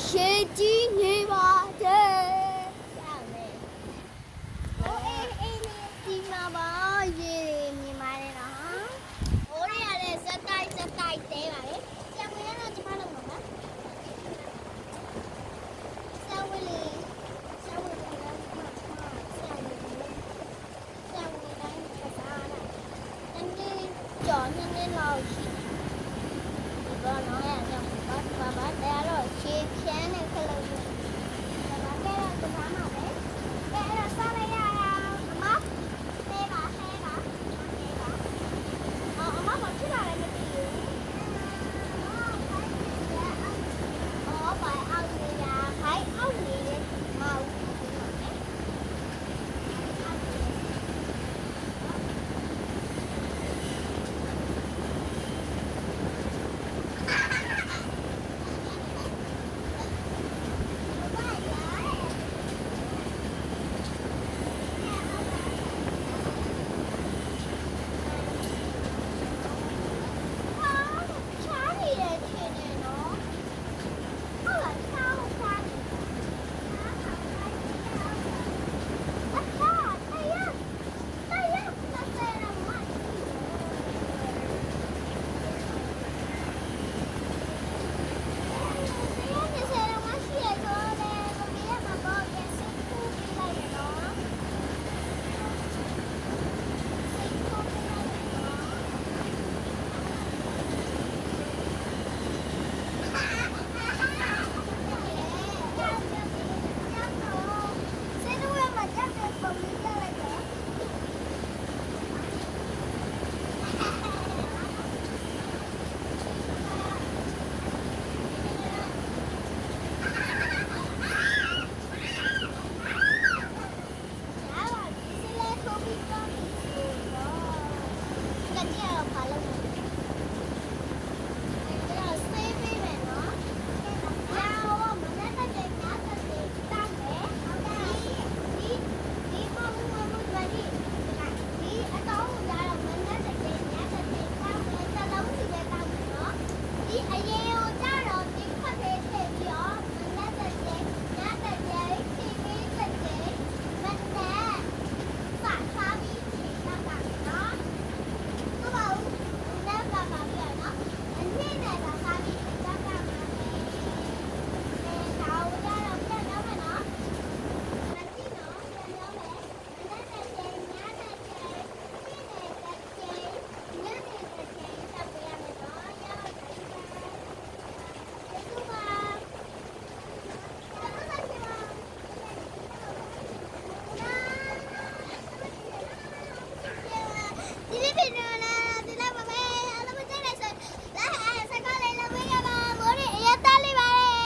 ရှေးကြီးနေပါတယ်ဒီမှာပါရေမြင်ပါတယ်နော်ဟိုရရတဲ့စက်တိုက်တဲပါလေကျန်ဝင်ရတော့ကျမတို့မှာဆဝလီဆဝလီလည်းဆဝလီတိုင်းကစားတာတန်းကြီးကြော်နေလောက်ရှိဒီတော့နော်ရအောင်ဘာတရားတော့ရှေးဖြန်းနေခလို့ဘာကဲတော့ကစားမှာ